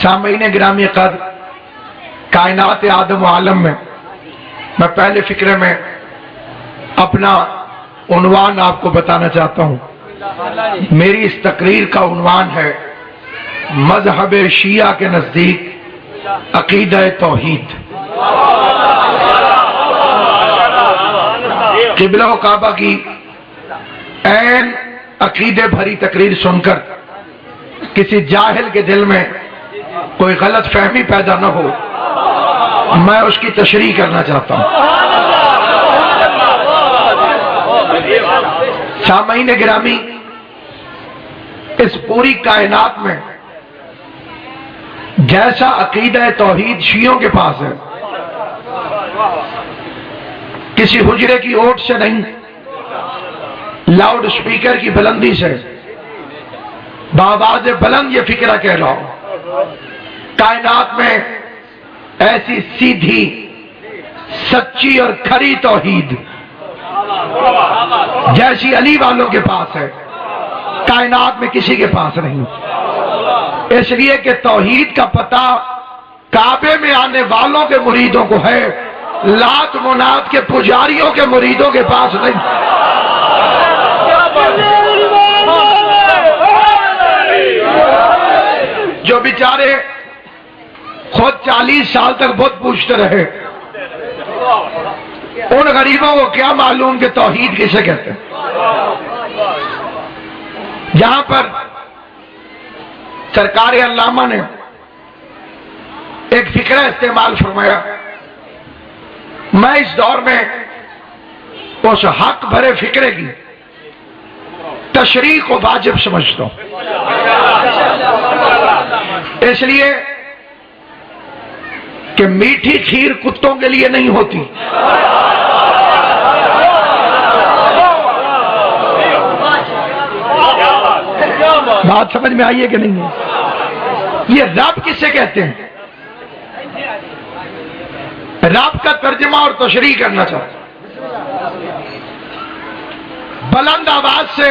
سامعین گرامی قدر، کائنات آدم و عالم میں میں پہلے فقرے میں اپنا عنوان آپ کو بتانا چاہتا ہوں۔ میری اس تقریر کا عنوان ہے مذہب شیعہ کے نزدیک عقیدہ توحید۔ قبلہ و کعبہ کی عین عقیدے بھری تقریر سن کر کسی جاہل کے دل میں کوئی غلط فہمی پیدا نہ ہو، میں اس کی تشریح کرنا چاہتا ہوں۔ سامعین گرامی، اس پوری کائنات میں جیسا عقیدہ توحید شیعوں کے پاس ہے، کسی حجرے کی اوٹ سے نہیں، لاؤڈ سپیکر کی بلندی سے بآواز بلند یہ فکرہ کہہ رہا ہوں، کائنات میں ایسی سیدھی سچی اور کھری توحید جیسی علی والوں کے پاس ہے، کائنات میں کسی کے پاس نہیں۔ اس لیے کہ توحید کا پتہ کعبے میں آنے والوں کے مریدوں کو ہے، لات منات کے پجاریوں کے مریدوں کے پاس نہیں۔ جو بیچارے خود 40 سال تک بت پوجتے رہے، ان غریبوں کو کیا معلوم کہ توحید کسے کہتے ہیں؟ جہاں پر سرکار علامہ نے ایک فکرہ استعمال فرمایا، میں اس دور میں اس حق بھرے فکرے کی تشریح کو واجب سمجھتا ہوں، اس لیے کہ میٹھی کھیر کتوں کے لیے نہیں ہوتی۔ بات سمجھ میں آئی ہے کہ نہیں ہے؟ یہ رب کسے کہتے ہیں؟ رب کا ترجمہ اور تشریح کرنا چاہتا ہوں۔ بلند آواز سے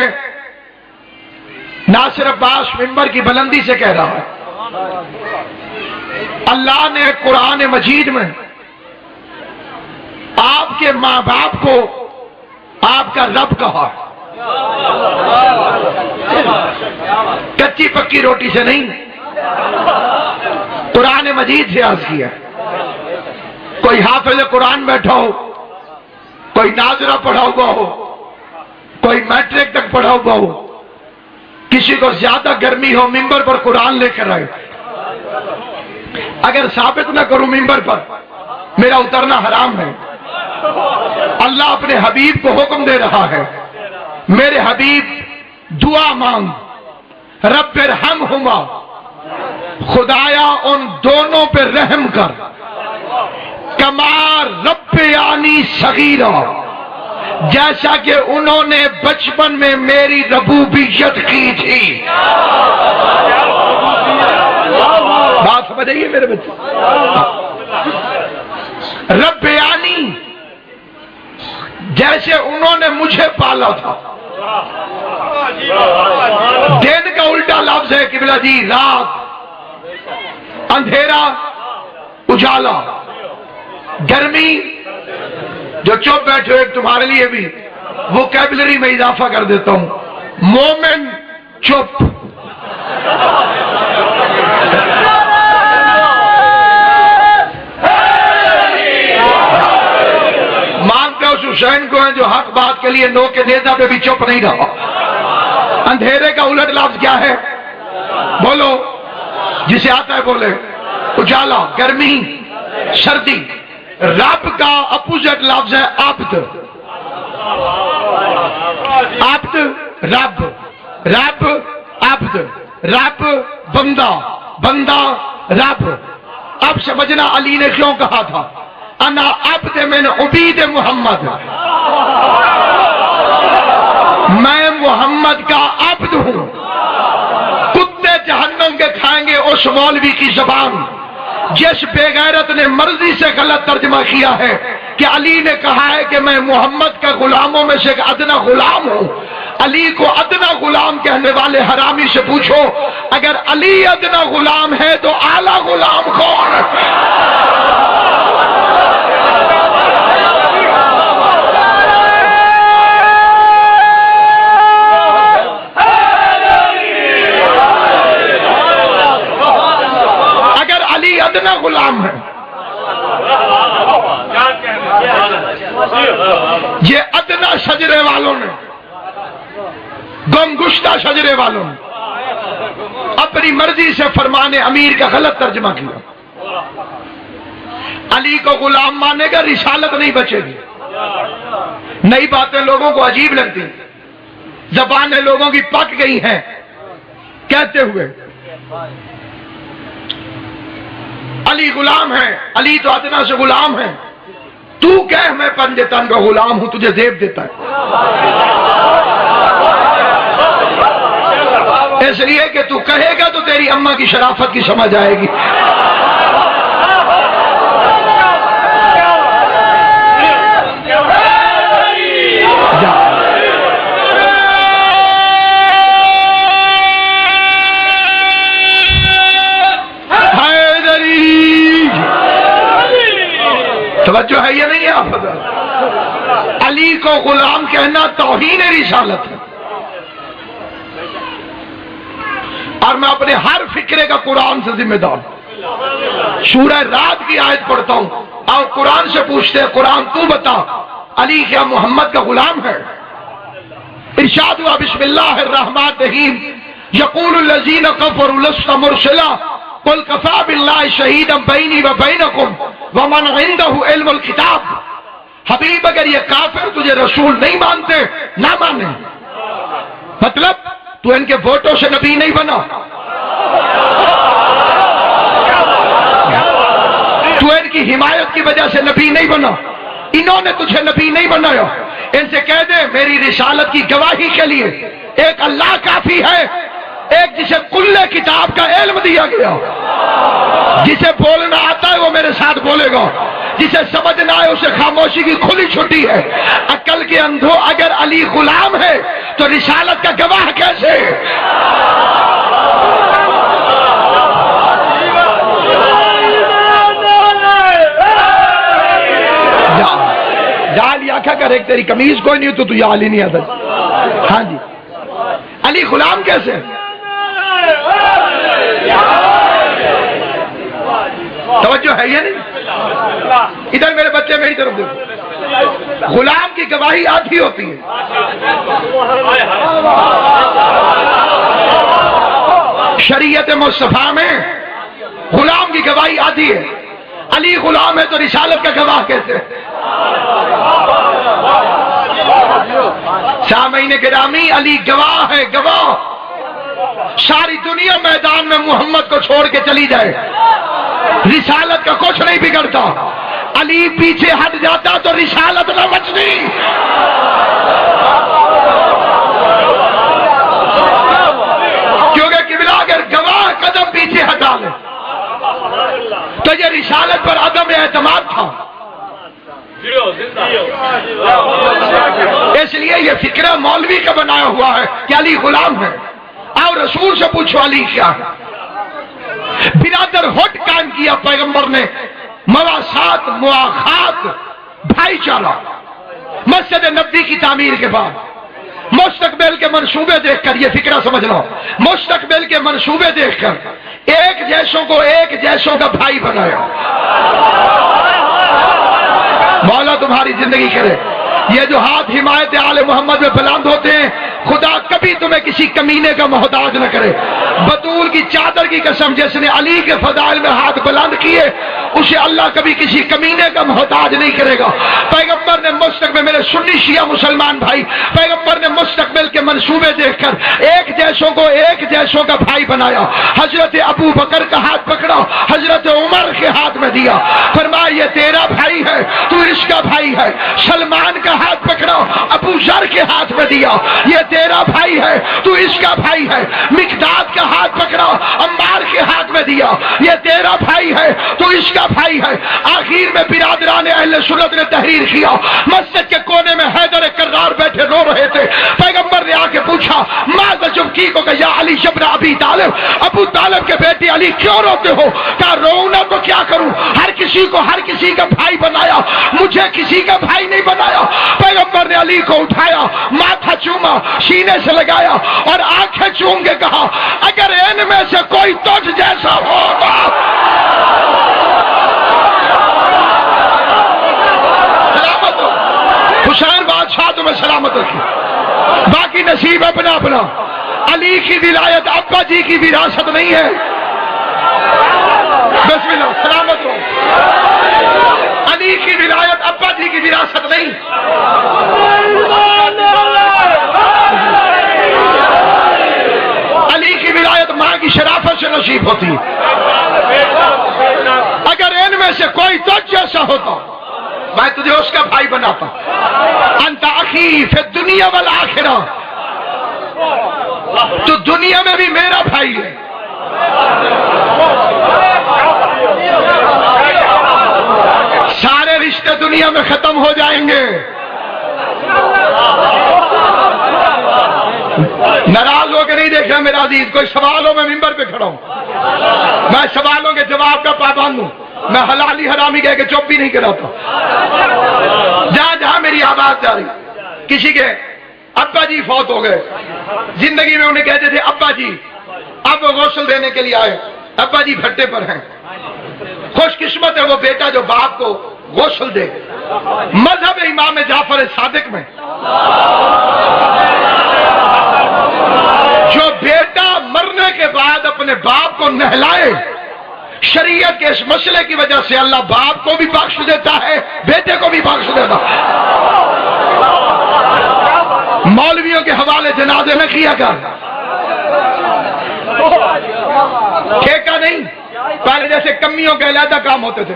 ناصر عباس منبر کی بلندی سے کہہ رہا ہے، اللہ نے قرآن مجید میں آپ کے ماں باپ کو آپ کا رب کہا، کچی پکی روٹی سے نہیں، قرآن مجید سے عرض کیا۔ کوئی حافظ قرآن بیٹھا ہو، کوئی ناظرہ پڑھا ہوا ہو، کوئی میٹرک تک پڑھا ہوا ہو، کسی کو زیادہ گرمی ہو منبر پر قرآن لے کر آئے، اگر ثابت نہ کروں منبر پر میرا اترنا حرام ہے۔ اللہ اپنے حبیب کو حکم دے رہا ہے، میرے حبیب دعا مانگ، رب ارحمہما، خدایا ان دونوں پہ رحم کر، کما ربیانی صغیرا، جیسا کہ انہوں نے بچپن میں میری ربوبیت کی تھی۔ بات سمجھ آئیے میرے بچے؟ ربیانی، جیسے انہوں نے مجھے پالا تھا۔ دن کا الٹا لفظ ہے قبلہ جی، رات، اندھیرا، اجالا، گرمی۔ جو چپ بیٹھے ہو، ایک تمہارے لیے بھی ووکیبلری میں اضافہ کر دیتا ہوں، مومن چپ۔ مانگتے اس حسین کو ہیں جو حق بات کے لیے نو کے نیزہ پہ بھی چپ نہیں رہا۔ اندھیرے کا الٹ لفظ کیا ہے؟ بولو، جسے آتا ہے بولے۔ اجالا، گرمی، سردی۔ رب کا اپوزٹ لفظ ہے عبد۔ عبد رب، رب عبد، رب بندہ، بندہ رب۔ اب سمجھنا علی نے کیوں کہا تھا انا عبد من عبید محمد، میں محمد کا عبد ہوں۔ کتے جہنم کے کھائیں گے اس مولوی کی زبان جس بے غیرت نے مرضی سے غلط ترجمہ کیا ہے کہ علی نے کہا ہے کہ میں محمد کا غلاموں میں سے ایک ادنا غلام ہوں۔ علی کو ادنا غلام کہنے والے حرامی سے پوچھو، اگر علی ادنا غلام ہے تو اعلیٰ غلام کون؟ اگر علی ادنا غلام ہے، یہ ادنا شجرے والوں نے، گمگشتہ شجرے والوں نے اپنی مرضی سے فرمان امیر کا غلط ترجمہ کیا۔ علی کو غلام مانے گا، رسالت نہیں بچے گی۔ نئی باتیں لوگوں کو عجیب لگتی، زبانیں لوگوں کی پک گئی ہیں کہتے ہوئے علی غلام ہے، علی تو ادنا سے غلام ہے۔ تو کہہ میں پنجے تن کا غلام ہوں، تجھے زیب دیتا ہے، اس لیے کہ تو کہے گا تو تیری اماں کی شرافت کی سمجھ آئے گی۔ توجہ ہے یہ نہیں ہے آپ حضرت؟ علی کو غلام کہنا توہین رسالت ہے، اور میں اپنے ہر فکرے کا قرآن سے ذمہ دار ہوں۔ سورہ رات کی آیت پڑھتا ہوں اور قرآن سے پوچھتے ہیں قرآن تو بتا علی کیا محمد کا غلام ہے؟ ارشاد ہوا بسم اللہ الرحمن الرحیم یقول الذین کفروا لست مرسلا قل کفی باللہ شہیدا بینی و بینکم ومن عنده علم الکتاب۔ حبیب اگر یہ کافر تجھے رسول نہیں مانتے نہ مانے، مطلب تو ان کے ووٹوں سے نبی نہیں بنا، تو ان کی حمایت کی وجہ سے نبی نہیں بنا، انہوں نے تجھے نبی نہیں بنایا۔ ان سے کہہ دے میری رسالت کی گواہی کے لیے ایک اللہ کافی ہے، ایک جسے کل کتاب کا علم دیا گیا، جسے بولنا آتا ہے وہ میرے ساتھ بولے گا، جسے سمجھنا ہے اسے خاموشی کی کھلی چھٹی ہے۔ عقل کے اندھو اگر علی غلام ہے تو رسالت کا گواہ کیسے؟ جا علی آخا کر ایک تیری قمیض کوئی نہیں تو یا علی نہیں آتا۔ ہاں جی علی غلام کیسے؟ توجہ ہے یہ نہیں؟ ادھر میرے بچے میری طرف دیکھو، غلام کی گواہی آدھی ہوتی ہے۔ شریعت مصطفیٰ میں غلام کی گواہی آدھی ہے۔ علی غلام ہے تو رسالت کا گواہ کیسے؟ سامعین گرامی علی گواہ ہے، گواہ۔ ساری دنیا میدان میں محمد کو چھوڑ کے چلی جائے، رسالت کا کچھ نہیں بگڑتا۔ علی پیچھے ہٹ جاتا تو رسالت نہ بچتی۔ کیونکہ قبلہ اگر گواہ قدم پیچھے ہٹا لے تو یہ رسالت پر عدم اعتماد تھا۔ اس لیے یہ فکرہ مولوی کا بنایا ہوا ہے کہ علی غلام ہے۔ اور رسول سے پوچھو علی کیا ہے؟ برادر ہوٹ قائم کیا پیغمبر نے، مواسات، مواخات، بھائی چارہ۔ مسجد نبوی کی تعمیر کے بعد مستقبل کے منصوبے دیکھ کر، یہ فکرہ سمجھ لو، مستقبل کے منصوبے دیکھ کر ایک جیسوں کو ایک جیسوں کا بھائی بنایا۔ مولا تمہاری زندگی کرے۔ یہ جو ہاتھ حمایت آل محمد میں بلند ہوتے ہیں، خدا کبھی تمہیں کسی کمینے کا محتاج نہ کرے۔ بطول کی چادر کی قسم، جس نے علی کے فضائل میں ہاتھ بلند کیے اسے اللہ کبھی کسی کمینے کا محتاج نہیں کرے گا۔ پیغمبر نے مستقبل، میرے سنی شیعہ مسلمان بھائی، پیغمبر نے مستقبل کے منصوبے دیکھ کر ایک جیسوں کو ایک جیسوں کا بھائی بنایا۔ حضرت ابو بکر کا ہاتھ پکڑا، حضرت عمر کے ہاتھ میں دیا، فرمایا یہ تیرا بھائی ہے، تو اس کا بھائی ہے۔ سلمان کا ہاتھ پکڑا، ابو ذر کے ہاتھ میں دیا، یہ تیرا بھائی ہے، تو اس کا بھائی ہے۔ مقداد کا ہاتھ پکڑا، عمار کے ہاتھ میں دیا، یہ تیرا بھائی ہے، تو اس کا بھائی ہے۔ آخر میں برادران اہل سنت نے تحریر کیا، مسجد کے کونے میں حیدر کرار بیٹھے رو رہے تھے۔ پیغمبر نے آ کے پوچھا ماذا جبکی کو کہ یا علی ابن ابی طالب، ابو طالب کے بیٹے علی کیوں روتے ہو؟ کہا رونا تو کیا کروں، ہر کسی کو ہر کسی کا بھائی بنایا، مجھے کسی کا بھائی نہیں بنایا۔ پیغمبر نے علی کو اٹھایا، ماتھا چوما، سینے سے لگایا اور آنکھیں چوم کے کہا اگر ان میں سے کوئی تجھ جیسا ہوگا۔ سلامت ہو حسین بادشاہ، تمہیں سلامت رکھے، باقی نصیب اپنا اپنا۔ علی کی ولایت ابا جی کی وراثت نہیں ہے۔ بسم اللہ، سلامت ہو۔ علی کی ولایت ابا جی کی وراثت نہیں۔ علی کی ولایت ماں کی شرافت سے نصیب ہوتی ہے۔ اگر ان میں سے کوئی تجھ جیسا ہوتا میں تجھے اس کا بھائی بناتا۔ انت اخی فی الدنیا والآخرہ، تو دنیا میں بھی میرا بھائی ہے۔ سارے رشتے دنیا میں ختم ہو جائیں گے، ناراض ہو کے نہیں دیکھ رہا میرا عزیز، کوئی سوال ہو میں ممبر پہ کھڑا ہوں، میں سوالوں کے جواب کا پابند ہوں، میں حلالی حرامی کہہ کے چپ بھی نہیں کراتا۔ جہاں جہاں میری آواز جا رہی، کسی کے ابا جی فوت ہو گئے، زندگی میں انہیں کہتے تھے ابا جی، اب وہ غسل دینے کے لیے آئے، ابا جی بھٹے پر ہیں، خوش قسمت ہے وہ بیٹا جو باپ کو غسل دے۔ مذہب امام جعفر صادق میں جو بیٹا مرنے کے بعد اپنے باپ کو نہلائے، شریعت کے اس مسئلے کی وجہ سے اللہ باپ کو بھی بخش دیتا ہے، بیٹے کو بھی بخش دیتا ہے۔ مولویوں کے حوالے جنازے نہ کیا کر، ٹھیکہ نہیں، پہلے جیسے کمیوں کے علیحدہ کام ہوتے تھے،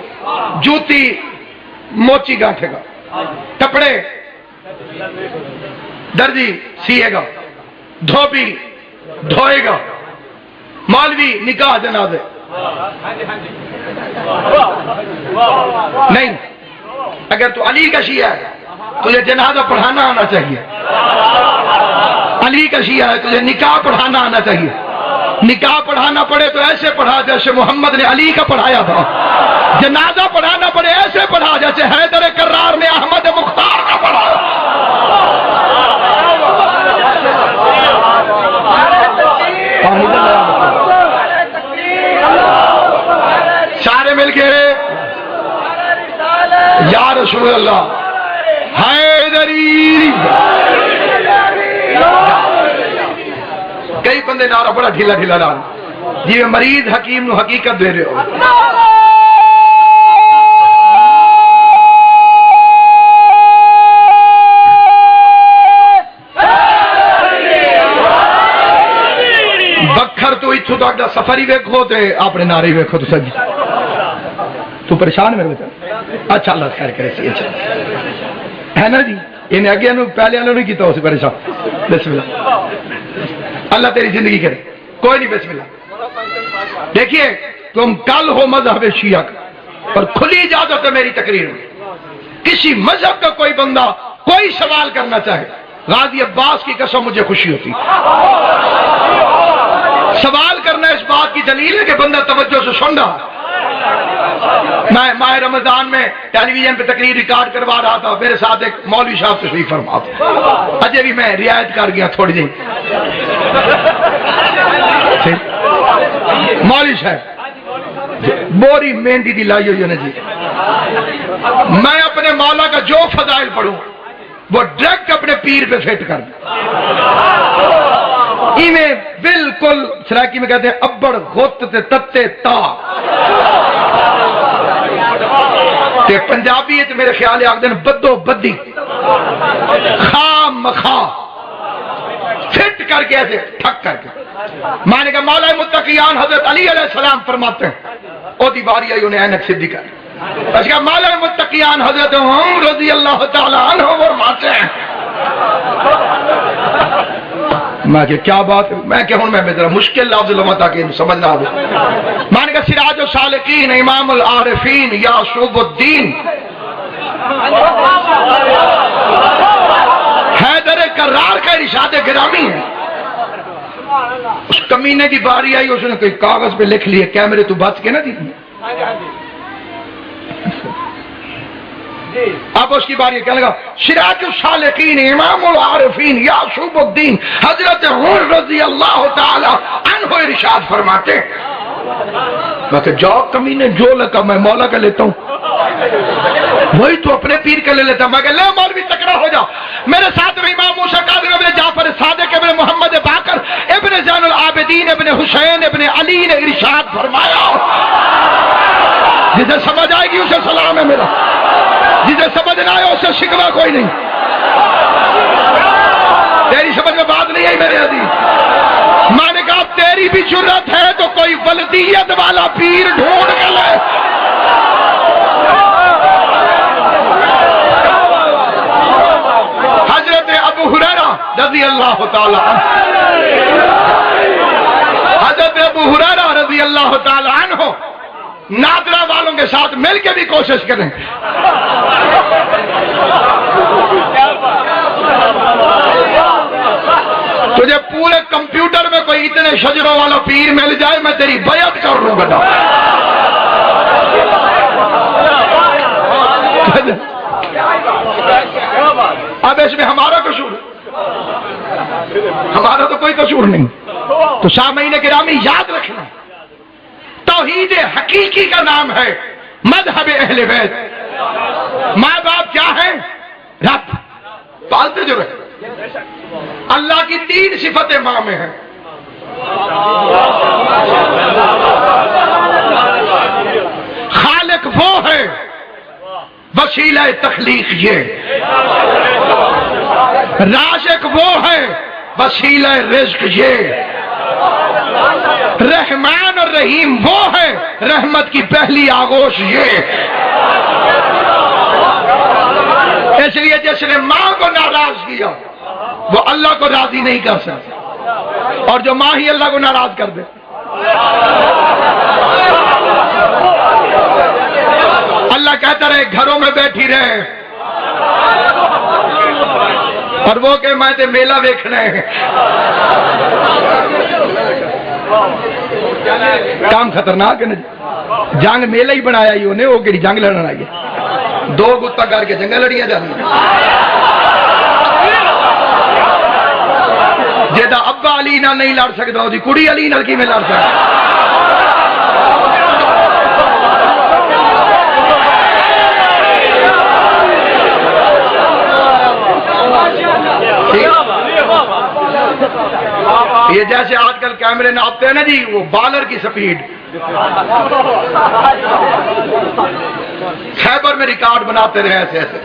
جوتی موچی گانٹھے گا، کپڑے درجی سیے گا، دھوبی دھوئے گا، مولوی نکاح جنازے نہیں۔ اگر تو علی کا شیعہ ہے تجھے جنازہ پڑھانا آنا چاہیے، علی کا شیعہ ہے تجھے نکاح پڑھانا آنا چاہیے۔ نکاح پڑھانا پڑے تو ایسے پڑھا جیسے محمد نے علی کا پڑھایا تھا، جنازہ پڑھانا پڑے ایسے پڑھا جیسے حیدر کرار نے احمد مختار کا پڑھایا۔ سارے مل کے یا رسول اللہ حیدری۔ کئی بندے نعرہ بڑا ڈھیلا ڈھیلا ڈال جی مریض حکیم نو حقیقت دے رہے ہو۔ بکھر تو اتھو تک دا سفری ویکھو تے اپنے نعرے ویکھو تو سجی تو پریشان میرے بچہ۔ اچھا اللہ خیر کرے سی، اچھا ہے نا جی، انہیں اگے پہلے انہوں نے کیتا ہو سی پریشان۔ بسم اللہ، اللہ تیری زندگی کرے، کوئی نہیں، بسم اللہ۔ دیکھیے تم کل ہو مذہب شیعہ کا، اور کھلی اجازت ہے میری تقریر میں، کسی مذہب کا کوئی بندہ کوئی سوال کرنا چاہے، غازی عباس کی قسم مجھے خوشی ہوتی۔ سوال کرنا اس بات کی دلیل ہے کہ بندہ توجہ سے سن رہا۔ میں ماہ رمضان میں ٹیلی ویژن پہ تقریر ریکارڈ کروا رہا تھا، میرے ساتھ ایک مولوی صاحب تشریف فرما تھا، اجے بھی میں رعایت کر گیا تھوڑی جی۔ مولوی صاحب بوری مہندی دی لائی ہوئی ہے نا جی، میں اپنے مولا کا جو فضائل پڑھوں وہ ڈائریکٹ اپنے پیر پہ فٹ کر دوں، انہیں بالکل سرائکی میں کہتے ہیں ابڑ غت تے تتے تا تے پنجابی ہے میرے خیال آگ دن بدو بدی خام مخا فٹ کر کے ایسے ٹھک کر کے۔ میں نے کہا مولا متقیان حضرت علی علیہ السلام فرماتے ہیں او دی باری آئی انہیں اینک سدھی کر اس کا مالا متقیان حضرت عمر رضی اللہ تعالیٰ عنہ فرماتے ہیں، میں کہ کیا بات ہے، میں کہ ہوں میں ذرا مشکل لفظ لوں تاکہ سمجھ نہ آئے. میں نے کہا سراج السالکین امام العارفین یعقوب الدین حیدر کرار کا ارشاد گرامی ہے. اس کمینے کی باری آئی، اس نے کوئی کاغذ پہ لکھ لیے کیمرے تو بچ کے نہ دی. اب اس کی باری کہنے لگا سراج السالکین امام العارفین یعقوب الدین حضرت عمر رضی اللہ تعالی عنہ ارشاد فرماتے. میں کہ جاؤ کمینے جو لگا میں مولا کا لیتا ہوں، وہی تو اپنے پیر کا لے لیتا. میں کہ لے مولوی تکڑا ہو جاؤ. میرے ساتھ میں امام موسیٰ کاظم ابن جعفر صادق ابن محمد باقر ابن زین العابدین ابن حسین ابن علی نے ارشاد فرمایا، جسے سمجھ آئے گی اسے سلام ہے میرا، جسے سمجھ نہ آئے اسے شکوہ کوئی نہیں. تیری سمجھ میں بات نہیں آئی میرے عزیز. میں نے کہا تیری بھی جرت ہے تو کوئی ولدیت والا پیر ڈھونڈ کے لے. حضرت ابو ہریرہ رضی اللہ تعالی عنہ، حضرت ابو ہریرہ رضی اللہ تعالی عنہ نادرہ والوں کے ساتھ مل کے بھی کوشش کریں. تجھے پورے کمپیوٹر میں کوئی اتنے شجروں والا پیر مل جائے میں تیری بیعت کر لوں گا. اب اس میں ہمارا قصور، ہمارا تو کوئی قصور نہیں. تو سامعین گرامی یاد رکھنا، توحید حقیقی کا نام ہے مذہب اہل بیت. ماں باپ کیا ہے؟ رب، پالتے جو رہے. اللہ کی 3 صفتیں ماں میں ہیں. خالق وہ ہے، وسیلہ تخلیق یہ، رازق وہ ہے، وسیلہ رزق یہ، رحمان اور رحیم وہ ہے، رحمت کی پہلی آغوش یہ. اس لیے جس نے ماں کو ناراض کیا وہ اللہ کو راضی نہیں کر سکتا، اور جو ماں ہی اللہ کو ناراض کر دے. اللہ کہتا رہے گھروں میں بیٹھی رہے، اور وہ کہ میں تے میلہ ویکھنا ہے. کام خطرناک ہے نا. جنگ میلہ ہی بنایا ہی انہیں، وہ کہڑی جنگ لڑنا آئی ہے. 2 گتا کر کے جنگیں لڑیاں جاتی ہیں. جیدہ ابا علی نہ نہیں لڑ سکتا ہو جی کڑی علی نہ کی میں لڑ سکتا. یہ جیسے آج کل کیمرے ناپتے ہیں نا جی، وہ بالر کی سپیڈ. خیبر میں ریکارڈ بناتے رہے ایسے ایسے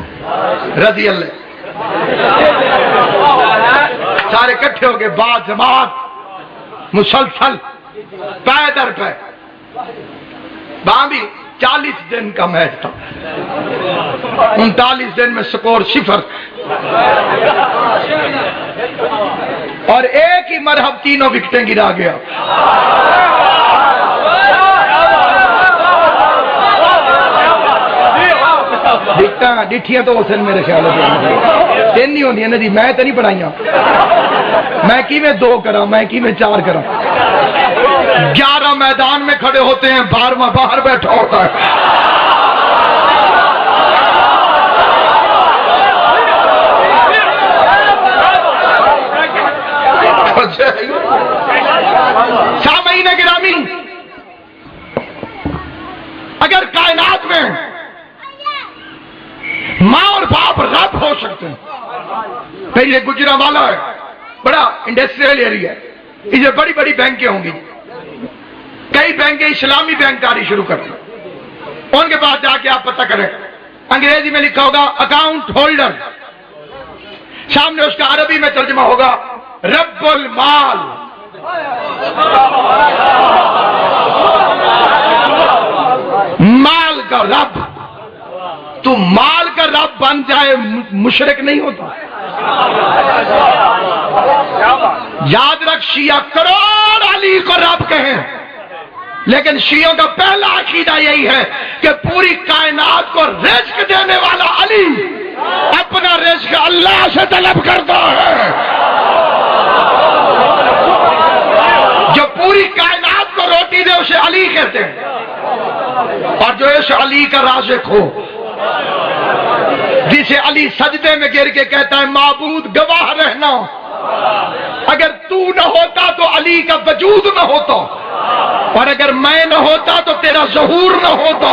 رضی اللہ، سارے کٹھے ہو کے بعد جماعت مسلسل پے در پے. وہاں بھی 40 دن کا میچ تھا، 39 دن میں سکور 0، اور ایک ہی مرحب 3 وکٹیں گرا گیا. ڈٹھیاں تو اس میرے خیال سے 3 نہیں ہوندی نا جی. میں تو نہیں بنائیاں، میں کی میں 2 کرا، میں کی میں 4 کرا. 11 میدان میں کھڑے ہوتے ہیں، 12واں باہر بیٹھا ہوتا ہے. سامعین گرامی، اگر کائنات میں ماں اور باپ رب ہو سکتے ہیں. پہلے گجرانوالہ ہے، بڑا انڈسٹریل ایریا ہے، اسے بڑی بڑی بینکیں ہوں گی. کئی بینکیں اسلامی بینکاری شروع کر دیں. ان کے پاس جا کے آپ پتہ کریں، انگریزی میں لکھا ہوگا اکاؤنٹ ہولڈر، سامنے اس کا عربی میں ترجمہ ہوگا رب المال. مال کا رب. تو مال کا رب بن جائے مشرک نہیں ہوتا؟ یاد رکھ، شیعہ کروڑ علی کو رب کہیں، لیکن شیعوں کا پہلا عقیدہ یہی ہے کہ پوری کائنات کو رزق دینے والا علی اپنا رزق اللہ سے طلب کرتا ہے۔ جو پوری کائنات کو روٹی دے اسے علی کہتے ہیں، اور جو اس علی کا رازق ہو، جسے علی سجدے میں گر کے کہتا ہے معبود گواہ رہنا، اگر تو نہ ہوتا تو علی کا وجود نہ ہوتا، اور اگر میں نہ ہوتا تو تیرا ظہور نہ ہوتا۔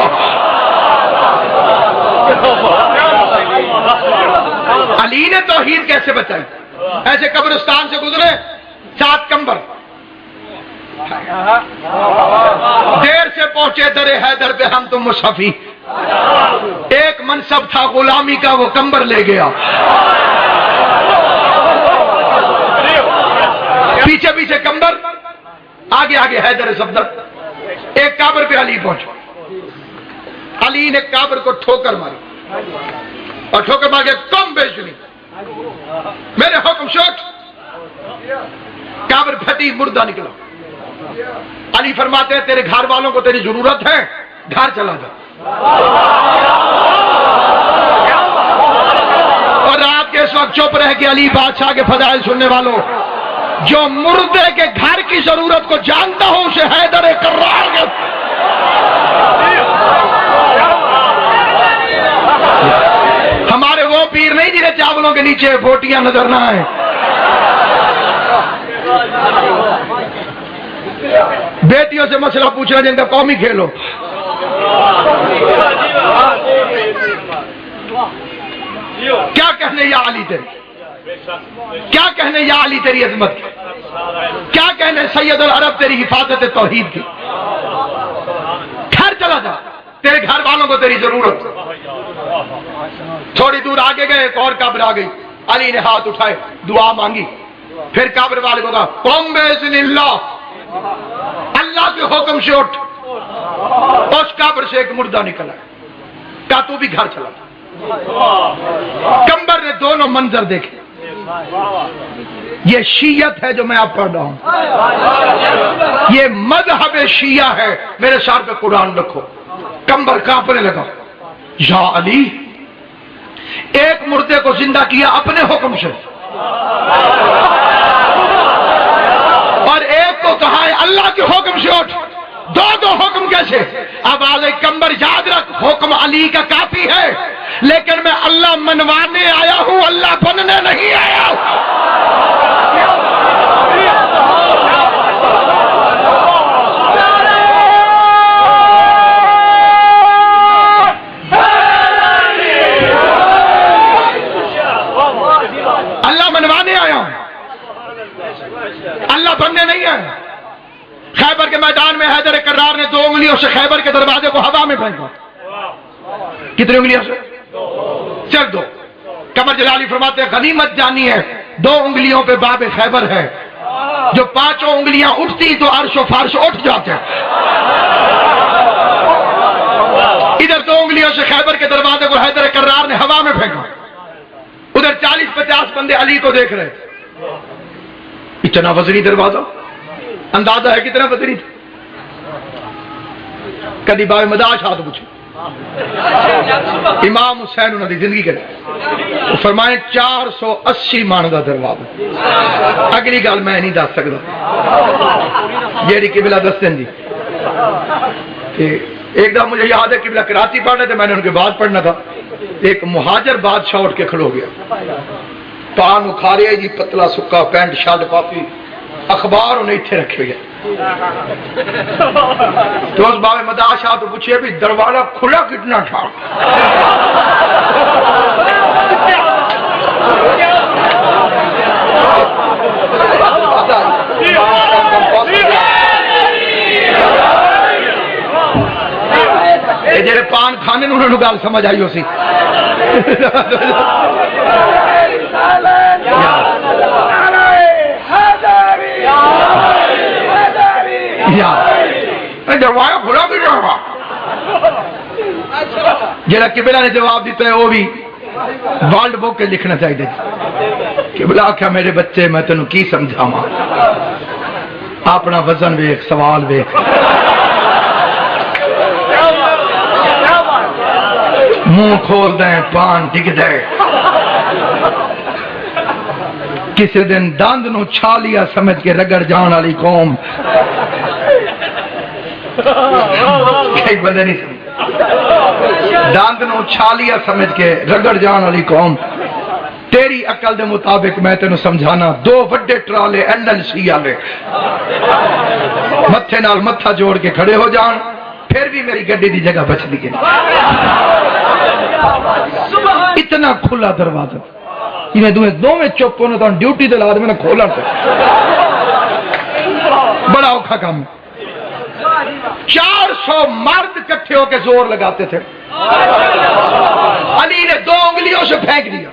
علی نے توحید کیسے بچائی؟ ایسے قبرستان سے گزرے 7 کمبر، دیر سے پہنچے در حیدر پہ ہم تم مصحفی، ایک منصب تھا غلامی کا، وہ کمبر لے گیا، پیچھے پیچھے کمبر، آگے آگے حیدر صفدر، ایک کابر پہ علی پہنچا، علی نے کابر کو ٹھوکر ماری، اور ٹھوکر مار کے کم بیچنی، میرے حکم شوٹ، کابر پھٹی، مردہ نکلا۔ علی فرماتے ہیں تیرے گھر والوں کو تیری ضرورت ہے، گھر چلا جا۔ اور رات کے اس وقت چپ رہ کے علی بادشاہ کے فضائل سننے والوں، جو مردے کے گھر کی ضرورت کو جانتا ہو اسے حیدر کرار کے ہمارے وہ پیر نہیں جنہیں چاولوں کے نیچے بوٹیاں نظر نہ آئیں۔ بیٹیوں سے مسئلہ پوچھنا جن کا قومی کھیلو، کیا کہنے یا علی تیری، کیا کہنے یا علی تیری عظمت کی، کیا کہنے سید العرب تیری حفاظت توحید کی، گھر چلا جا، تیرے گھر والوں کو تیری ضرورت۔ تھوڑی دور آگے گئے، ایک اور قبر آ گئی، علی نے ہاتھ اٹھائے، دعا مانگی، پھر قبر والے کو کہا قم باذن اللہ، اللہ کے حکم سے اٹھ۔ اس قبر سے ایک مردہ نکلا، کہا تو بھی گھر چلا جا۔ کمبر نے دونوں منظر دیکھے، یہ شیعت ہے جو میں آپ پڑھ رہا ہوں، یہ مذہب شیعہ ہے، میرے سر پہ قرآن رکھو۔ کمبر کانپنے لگا، یا علی، ایک مردے کو زندہ کیا اپنے حکم سے، اور ایک کو کہا ہے اللہ کے حکم سے اٹھ، دو حکم کیسے؟ اب آگے کمبر یاد رکھ، حکم علی کا کافی ہے، لیکن میں اللہ منوانے آیا ہوں، اللہ بننے نہیں آیا ہوں۔ اللہ منوانے آیا ہوں، اللہ بننے نہیں آیا۔ خیبر کے میدان میں حیدر کرار نے 2 انگلیوں سے خیبر کے دروازے کو ہوا میں پھینکا۔ کتنی انگلیوں سے؟ صرف 2۔ قمر جلالی فرماتے ہیں غنیمت جانی ہے 2 انگلیوں پہ باب خیبر ہے، جو 5 انگلیاں اٹھتی تو عرش و فرش اٹھ جاتے۔ ادھر 2 انگلیوں سے خیبر کے دروازے کو حیدر کرار نے ہوا میں پھینکا، ادھر 40-50 بندے علی کو دیکھ رہے، اتنا وزنی دروازہ، اندازہ ہے کتنا وزنی تھا؟ کدی باب مداش ہاتھ پوچھے، امام حسین انہوں نے زندگی کرے، فرمائے 480 مان کا دروازہ۔ اگلی گل میں نہیں دس سکتا، جیڑی قبلہ دسن جی۔ ایک دفعہ مجھے یاد ہے قبلہ کراچی پڑھنے تھے، میں نے ان کے بعد پڑھنا تھا، ایک مہاجر بادشاہ اٹھ کے کھلو گیا، پان اکھاریا جی، پتلا سکا پینٹ شرٹ پاپی، اخبار انہیں اتنے رکھے گئے۔ تو اس باب مداش آ تو پوچھے بھی دروازہ کھلا کتنا تھا؟ جڑے پان کھانے انہوں نے گل سمجھ آئی ہو سی۔ جڑا قبلہ نے جواب دیتا ہے وہ بھی ورلڈ بک کے لکھنا چاہیے. قبلہ آخیا میرے بچے میں تینوں کی سمجھاواں، اپنا وزن ویکھ، سوال ویکھ، منہ کھول دیں پان ڈگ دے. کسی دن دند نو چھالیا سمجھ کے رگڑ جان والی قوم. کئی بندے نہیں سمجھ، دند نو چھالیا سمجھ کے رگڑ جان والی قوم. تیری عقل دے مطابق میں تینوں سمجھانا، 2 بڑے ٹرالے NLC والے متھے نال متھا جوڑ کے کھڑے ہو جان، پھر بھی میری گڈی دی جگہ بچ دی ہے. اتنا کھلا دروازہ، انہیں دو میں چپ ہونے تو ڈیوٹی دے لا دے میں کھولا تھا. بڑا اوکھا کام. 400 مرد کٹھے ہو کے زور لگاتے تھے. علی نے 2 انگلیوں سے پھینک دیا.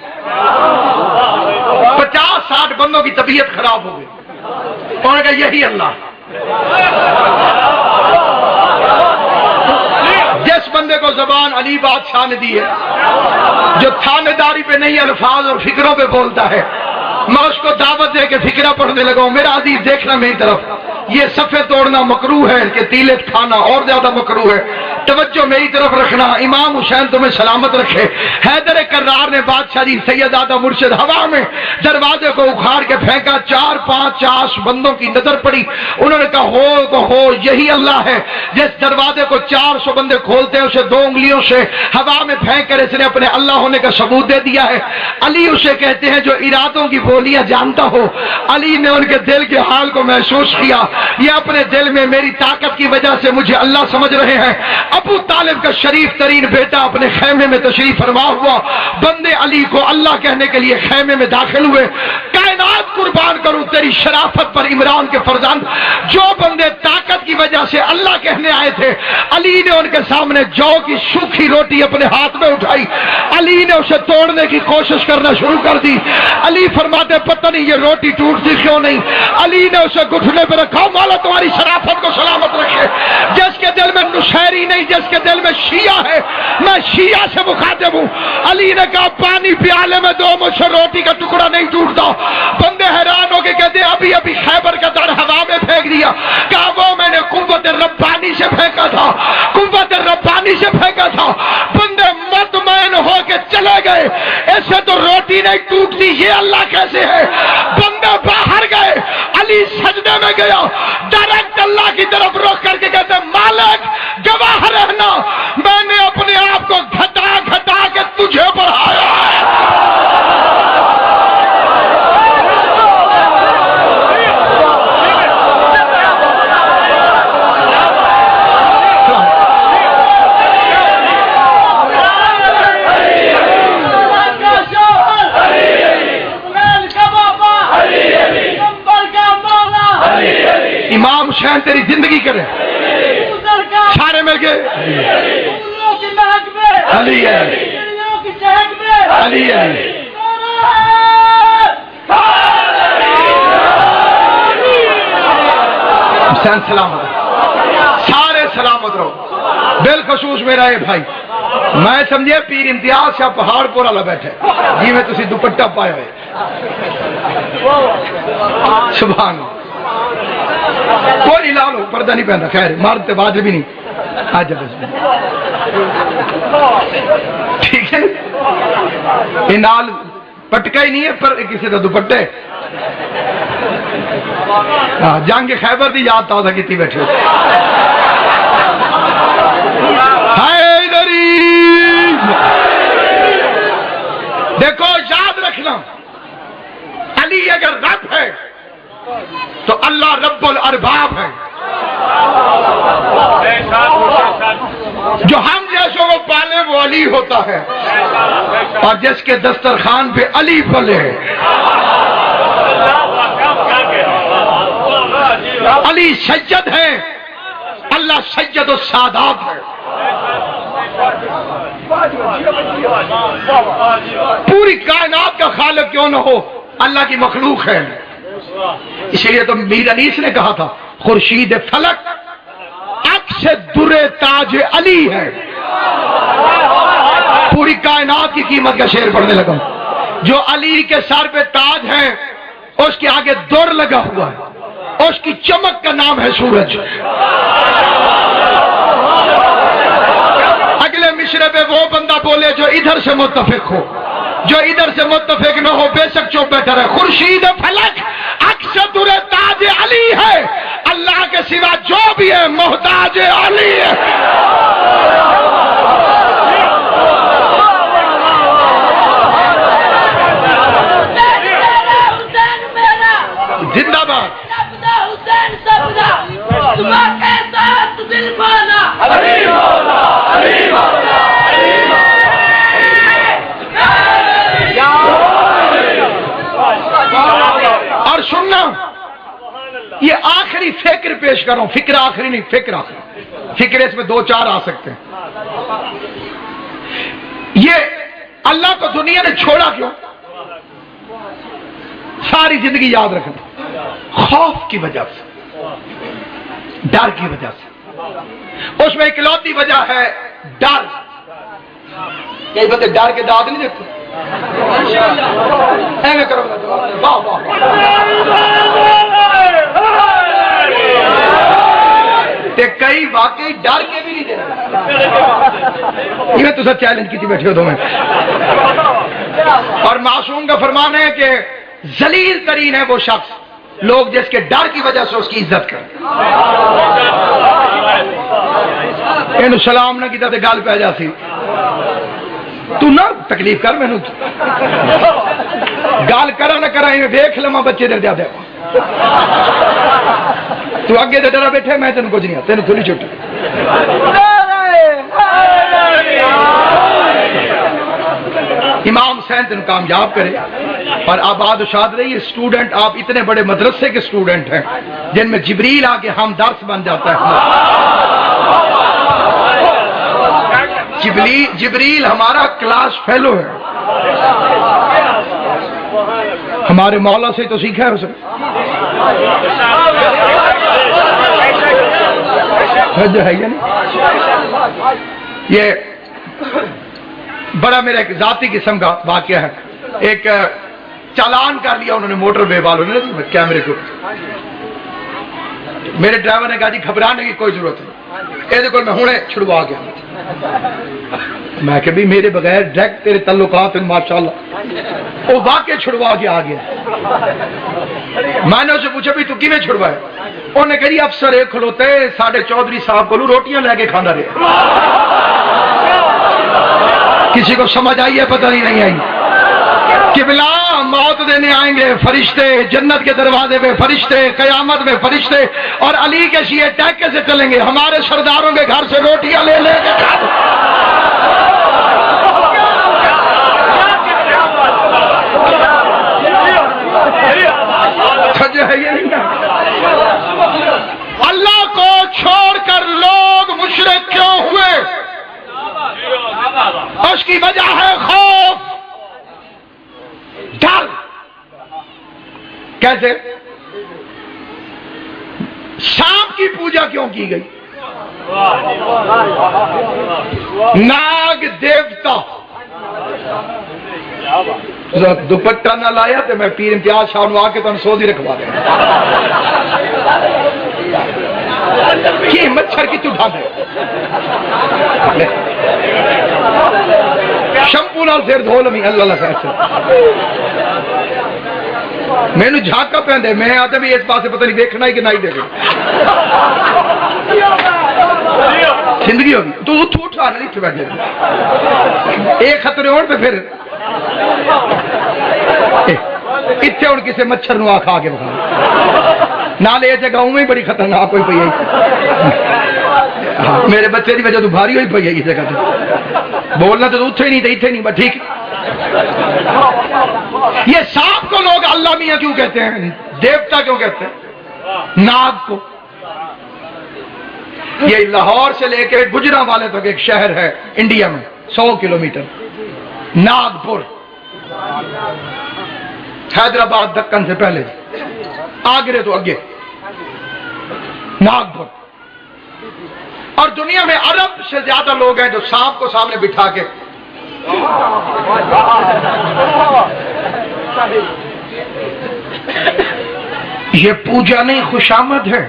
50-60 بندوں کی طبیعت خراب ہو گئی. انہوں نے کہا یہی اللہ. جس بندے کو زبان علی بادشاہ نے دی ہے، جو تھانے داری پہ نہیں الفاظ اور فکروں پہ بولتا ہے، میں اس کو دعوت دے کے فکرہ پڑھنے لگا ہوں. میرا عزیز دیکھنا میری طرف، یہ صفحے توڑنا مکروہ ہے کہ تیلے کھانا اور زیادہ مکروہ ہے. توجہ میری طرف رکھنا. امام حسین تمہیں سلامت رکھے. حیدر کرار نے بادشاہ جی سیدادہ مرشد ہوا میں دروازے کو اکھاڑ کے پھینکا. 4-5 بندوں کی نظر پڑی. انہوں نے کہا ہو یہی اللہ ہے جس دروازے کو 400 بندے کھولتے ہیں، اسے 2 انگلیوں سے ہوا میں پھینک کر اس نے اپنے اللہ ہونے کا ثبوت دے دیا ہے. علی اسے کہتے ہیں جو ارادوں کی بولیاں جانتا ہو. علی نے ان کے دل کے حال کو محسوس کیا. یہ اپنے دل میں میری طاقت کی وجہ سے مجھے اللہ سمجھ رہے ہیں. ابو طالب کا شریف ترین بیٹا اپنے خیمے میں تشریف فرما ہوا. بندے علی کو اللہ کہنے کے لیے خیمے میں داخل ہوئے. کائنات قربان کروں تیری شرافت پر عمران کے فرزند. جو بندے طاقت کی وجہ سے اللہ کہنے آئے تھے، علی نے ان کے سامنے جو کی سوکھی روٹی اپنے ہاتھ میں اٹھائی. علی نے اسے توڑنے کی کوشش کرنا شروع کر دی. علی فرماتے پتہ نہیں یہ روٹی ٹوٹتی کیوں نہیں. علی نے اسے گھٹنے پہ رکھا. مولا تمہاری شرافت کو سلامت رکھے. جس کے دل میں نشیری نہیں، جس کے دل میں شیعہ ہے، میں شیعہ سے مخاطب ہوں. علی نے کہا پانی پیالے میں 2 مجھ سے روٹی کا ٹکڑا نہیں ٹوٹتا. بندے حیران ہو کے کہتے ابھی خیبر کا در ہوا میں پھینک دیا. کہا وہ میں نے قوت ربانی سے پھینکا تھا، قوت ربانی سے پھینکا تھا. بندے مطمئن ہو کے چلے گئے. ایسے تو روٹی نہیں ٹوٹتی، یہ اللہ کیسے ہے؟ بندے باہر گئے. علی سجدے میں گیا، ڈائریکٹ اللہ کی طرف رخ کر کے کہتے مالک گواہ رہنا، میں نے اپنے آپ کو گھٹا گھٹا کے تجھے بڑھایا ہے. امام حسین تیری زندگی کرے. سارے مل کے علی ہے، علی ہے. حسین سلامت، سارے سلامت رہو. بالخصوص میرا یہ بھائی، میں سمجھے پیر امتیاز سے پہاڑ پور والا بیٹھے جی میں تسی دوپٹہ پایا ہے. سبحان اللہ. کوئی لا لو، پردہ نہیں پہنتا، خیر مارتے باز بھی نہیں. آج ٹھیک ہے، یہ نال پٹکا ہی نہیں ہے پر کسی کا دوپٹے. جنگ خیبر دی یاد تازہ کیتی بیٹھے. دیکھو یاد رکھنا، علی اگر رب ہے تو اللہ رب الارباب ہے. جو ہم جیسوں کو پالے وہ علی ہوتا ہے، اور جس کے دسترخوان پہ علی پلے علی سید ہے، اللہ سید السادات ہے. پوری کائنات کا خالق کیوں نہ ہو، اللہ کی مخلوق ہے. اس لیے تو میر انیس نے کہا تھا خورشید فلک عکس در تاج علی ہے. پوری کائنات کی قیمت کا شعر پڑھنے لگا ہوں. جو علی کے سر پہ تاج ہے اس کے آگے دور لگا ہوا ہے، اس کی چمک کا نام ہے سورج. اگلے مشرے پہ وہ بندہ بولے جو ادھر سے متفق ہو، جو ادھر سے متفق نہ ہو بے شک چوپ بیٹھا رہے. خورشید فلک اکثر تاج علی ہے، اللہ کے سوا جو بھی ہے محتاج علی ہے. زندہ باد. اور سننا، یہ آخری فکر پیش کر رہا ہوں، فکر آخری نہیں، فکر آخری. فکر اس میں دو چار آ سکتے ہیں. یہ اللہ کو دنیا نے چھوڑا کیوں؟ ساری زندگی یاد رکھنا، خوف کی وجہ سے، ڈر کی وجہ سے. اس میں اکلوتی وجہ ہے ڈر. کئی بندے ڈر کے داد نہیں دیتے. ایویں کرو واہ واہ. کئی واقعی ڈر کے بھی نہیں دے رہے. تو سب چیلنج کی بیٹھے ہو دو میں. اور معصوم کا فرمان ہے کہ ذلیل ترین ہے وہ شخص لوگ جس کے ڈر کی وجہ سے اس کی عزت کریں. اینو سلام نہ کیتا تے گل پہ جاسی. تو نہ تکلیف کر مینوں گل کرا نہ کرا ویکھ لواں بچے دے دے. تو اگے تے ڈرا بیٹھے میں تینوں کچھ نہیں تینوں کھلی چھٹ. امام حسین تینوں کامیاب کرے اور آباد و شاد رہی. اسٹوڈنٹ آپ اتنے بڑے مدرسے کے اسٹوڈنٹ ہیں جن میں جبریل آ کے ہم درس بن جاتا ہے. جبریل ہمارا کلاس فیلو ہے. ہمارے مولا سے تو سیکھا ہے اسے. یہ بڑا میرا ایک ذاتی قسم کا واقعہ ہے. ایک چالان کر لیا انہوں نے موٹر وے والوں نے کیمرے کو. میرے ڈرائیور نے کہا جی گھبرانے کی کوئی ضرورت نہیں، یہ میں ہوں چھڑوا گیا. میں کہ بھی میرے بغیر ڈائریکٹ تیرے تعلقات ماشاءاللہ. وہ واقع چھڑوا کے آ گیا. میں نے اسے پوچھا بھی تو کیویں چھڑوائے؟ انہوں نے کہا جی افسر ایک کھلوتے ساڈے چودھری صاحب کو روٹیاں لے کے کھانا رہے. کسی کو سمجھ آئی ہے؟ پتہ نہیں آئی. قبلہ موت دینے آئیں گے فرشتے، جنت کے دروازے پہ فرشتے، قیامت میں فرشتے، اور علی کے شیعہ ٹیکے سے چلیں گے. ہمارے سرداروں کے گھر سے روٹیاں لے لے کے اللہ کو چھوڑ کر لوگ مشرک کیوں ہوئے؟ اس کی وجہ ہے خوف، ڈر. کیسے؟ سانپ کی پوجا کیوں کی گئی؟ ناگ دیوتا. دوپٹہ نہ لایا تو میں پیر امتیاز شاہ نو آ کے تم سوزی رکھوا دیں. مچھر کی چٹھا دے شمپو نال سر دھو لمی اللہ سے. مینو جھاکا پہ میں آتے بھی اس پاسے پتہ نہیں دیکھنا ہی کہ نہیں دیکھنا. زندگی ہوگی تو اٹھا نہیں بیٹھے ایک خطرے ہونے پہ پھر اتنے ہوں کسی مچھر نو آ کھا کے بکھا نال یہ جگہ میں بڑی خطرناک ہوئی پی. میرے بچے کی وجہ تو بھاری ہوئی پی ہے اس جگہ سے. بولنا تو اتنے نہیں تو اتنے نہیں. بس ٹھیک. یہ سانپ کو لوگ اللہ میاں کیوں کہتے ہیں؟ دیوتا کیوں کہتے ہیں؟ ناگ کو. یہ لاہور سے لے کے گجرا والے تک ایک شہر ہے انڈیا میں 100 کلومیٹر، ناگپور. حیدرآباد دکن سے پہلے آگرے تو اگے ناگپور. اور دنیا میں ارب سے زیادہ لوگ ہیں جو سانپ کو سامنے بٹھا کے یہ پوجا نہیں خوشامد ہے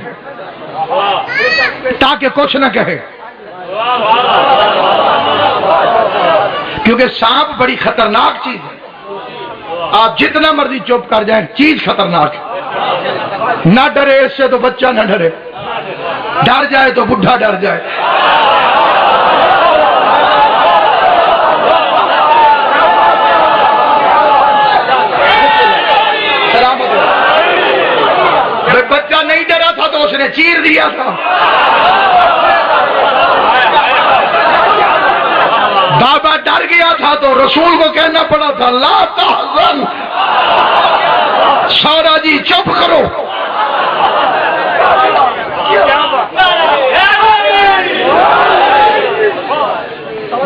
تاکہ کچھ نہ کہے، کیونکہ سانپ بڑی خطرناک چیز ہے، آپ جتنا مرضی چپ کر جائیں چیز خطرناک ہے۔ نہ ڈرے اس سے تو بچہ نہ ڈرے، ڈر جائے تو بڈھا ڈر جائے۔ بچہ نہیں ڈرا تھا تو اس نے چیر دیا تھا، بابا ڈر گیا تھا تو رسول کو کہنا پڑا تھا لا تحزن، سورا جی چپ کرو۔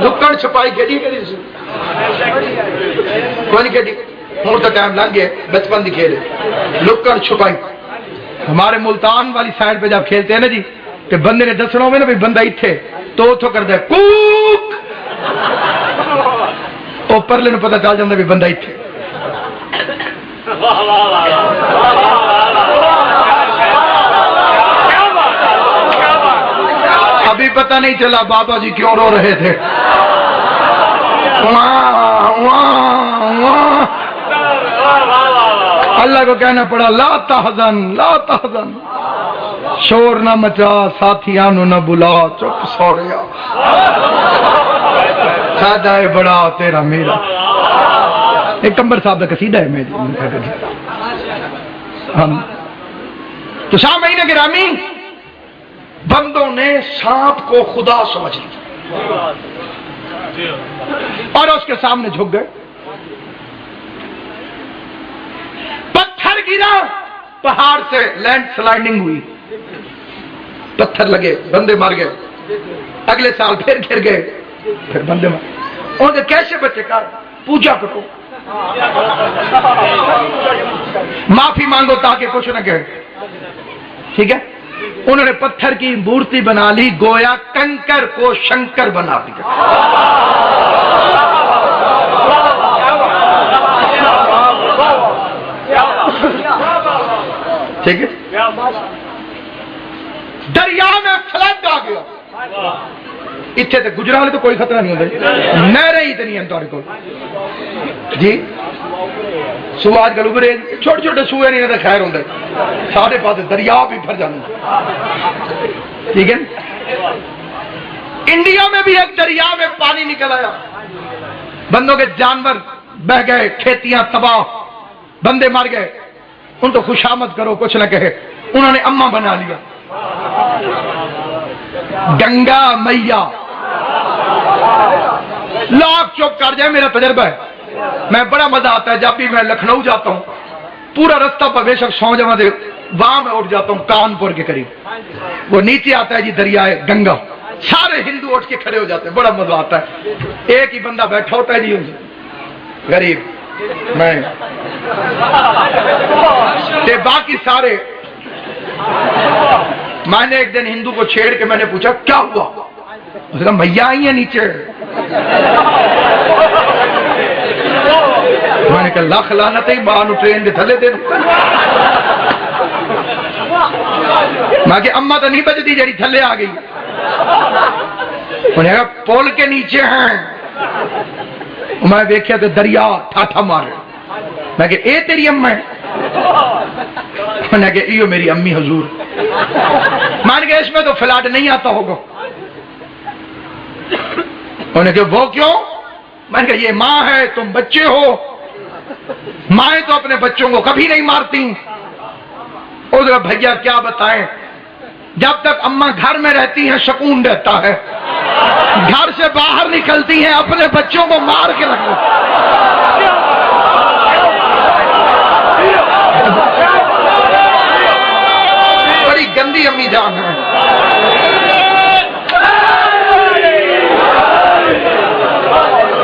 لکڑ چھپائی کھیلی کوئی نہیں کھیلی، ہوں تو ٹائم لگ گیا، بچپن دی کھیلے لکڑ چھپائی۔ ہمارے ملتان والی سائڈ پہ جب کھیلتے ہیں نا جی کہ بندے نے دسنا ہوئے نا بھی بندہ اتھے تو اتھو کر دے کوک، تو پرلے نے پتہ چل جاندے بھی بندہ اتھے۔ ابھی پتہ نہیں چلا بابا جی کیوں رو رہے تھے۔ اللہ کو کہنا پڑا لا تحزن لا تحزن، شور نہ مچا ساتھیانو نہ بلا، چپ سوریا سادہ ہے بڑا تیرا میرا۔ ایک کمبر صاحب کا قصیدہ ہے میں تو سامعین گرامی، بندوں نے سانپ کو خدا سمجھ لیا اور اس کے سامنے جھک گئے۔ پتھر گرا، پہاڑ سے لینڈ سلائڈنگ ہوئی، پتھر لگے، بندے مر گئے۔ اگلے سال پھر گر گئے، پھر بندے مر گئے۔ اور کیسے بچے کا پوجا کرو، معافی مانگو تاکہ کچھ نہ کہے، ٹھیک ہے؟ انہوں نے پتھر کی مورتی بنا لی، گویا کنکر کو شنکر بنا دیا۔ ٹھیک ہے، دریا میں فلڈ آ گیا، اتنے تے گجرالے تو کوئی خطرہ نہیں ہوتا، نہریں ہی تو نہیں ہیں تمہارے کو جی۔ سو آج کل ابھرے چھوٹے چھوٹے سوئے نہیں تو خیر ہوتے، سارے پاس دریا بھی بھر جانے، ٹھیک ہے۔ انڈیا میں بھی ایک دریا میں پانی نکل آیا، بندوں کے جانور بہ گئے، کھیتیاں تباہ، بندے مر گئے۔ ان تو خوشامد کرو کچھ نہ کہے، انہوں نے اماں بنا لیا گنگا میاں۔ لاکھ چپ کر جائے، میرا تجربہ ہے، میں بڑا مزہ آتا ہے جب بھی میں لکھنؤ جاتا ہوں، پورا رستہ پر بے شک سو جمع دے وہاں میں اٹھ جاتا ہوں کانپور کے قریب، وہ نیچے آتا ہے جی دریائے گنگا، سارے ہندو اٹھ کے کھڑے ہو جاتے ہیں، بڑا مزہ آتا ہے۔ ایک ہی بندہ بیٹھا ہوتا ہے جی غریب میں، تے باقی سارے۔ میں نے ایک دن ہندو کو چھیڑ کے میں نے پوچھا کیا ہوا، اس نے کہا بھیا آئی ہیں نیچے۔ میں نے کہا لاکھ لعنت ہے، باہر ٹرین دے تھلے دے دوں۔ میں کہ اماں تو نہیں بچتی جڑی تھلے آ گئی۔ انہوں نے کہا پول کے نیچے ہیں۔ میں دیکھیا تو دریا ٹھاٹھا مار رہا، میں کہ اے تیری اماں ہے؟ میں نے کہا ایو میری امی حضور۔ میں نے کہا اس میں تو فلڈ نہیں آتا ہوگا۔ انہوں نے کہا وہ کیوں؟ میں نے کہا یہ ماں ہے، تم بچے ہو، مائیں تو اپنے بچوں کو کبھی نہیں مارتی۔ اور کہا بھیا کیا بتائیں، جب تک اماں گھر میں رہتی ہیں سکون رہتا ہے، گھر سے باہر نکلتی ہیں اپنے بچوں کو مار کے رکھو۔ بڑی گندی امی جان ہے۔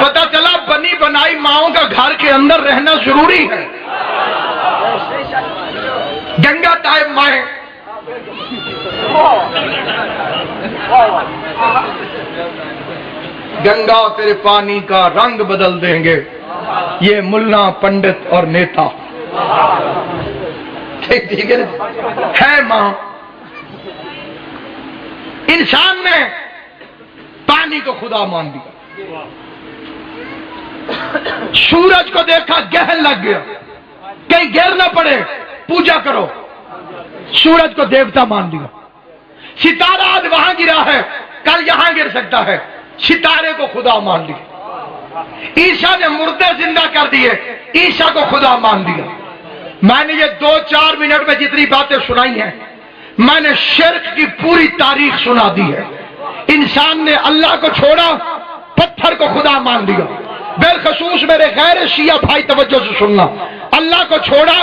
پتہ چلا بنی بنائی ماؤں کا گھر کے اندر رہنا ضروری ہے۔ گنگا ٹائپ مائیں، گنگا تیرے پانی کا رنگ بدل دیں گے یہ ملا پنڈت اور نیتا. ٹھیک ہے ماں. انسان نے پانی کو خدا مان دیا، سورج کو دیکھا گہن لگ گیا، کہیں گر نہ پڑے پوجا کرو، سورج کو دیوتا مان دیا. ستارہ آج وہاں گرا ہے کل یہاں گر سکتا ہے، ستارے کو خدا مان لیا. عیسیٰ نے مردے زندہ کر دیے، عیسیٰ کو خدا مان دیا. میں نے یہ 2-4 منٹ میں جتنی باتیں سنائی ہیں میں نے شرک کی پوری تاریخ سنا دی ہے. انسان نے اللہ کو چھوڑا، پتھر کو خدا مان لیا. بالخصوص میرے غیر شیعہ بھائی توجہ سے سننا، اللہ کو چھوڑا،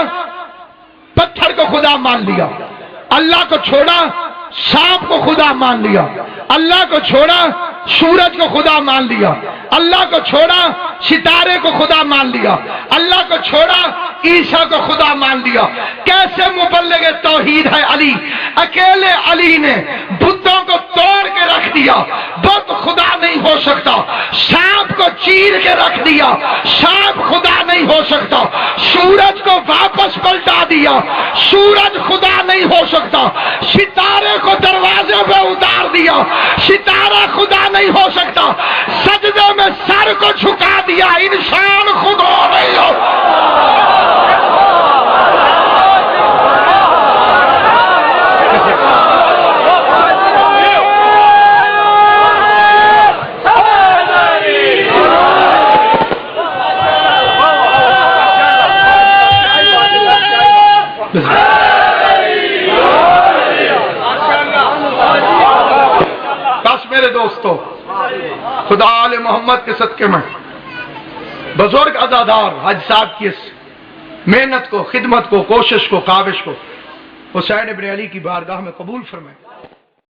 پتھر کو خدا مان لیا. اللہ کو چھوڑا، سانپ کو خدا مان لیا. اللہ کو چھوڑا، سورج کو خدا مان لیا. اللہ کو چھوڑا، ستارے کو خدا مان لیا. اللہ کو چھوڑا، عیسیٰ کو خدا مان لیا. کیسے مبلغ توحید ہے علی؟ اکیلے علی نے بتوں کو توڑ کے رکھ دیا، بت خدا نہیں ہو سکتا. سانپ کو چیر کے رکھ دیا، سانپ خدا نہیں ہو سکتا. سورج کو واپس پلٹا دیا، سورج خدا نہیں ہو سکتا. ستارے کو دروازے پہ اتار دیا، ستارہ خدا نہیں ہو سکتا. سجدے میں سر کو جھکا دیا، انسان خدا نہیں ہو. بس میرے دوستو، خدا آل محمد کے صدقے میں بزرگ عزادار حج صاحب کی اس محنت کو، خدمت کو، کوشش کو، کاوش کو حسین ابن علی کی بارگاہ میں قبول فرمائے.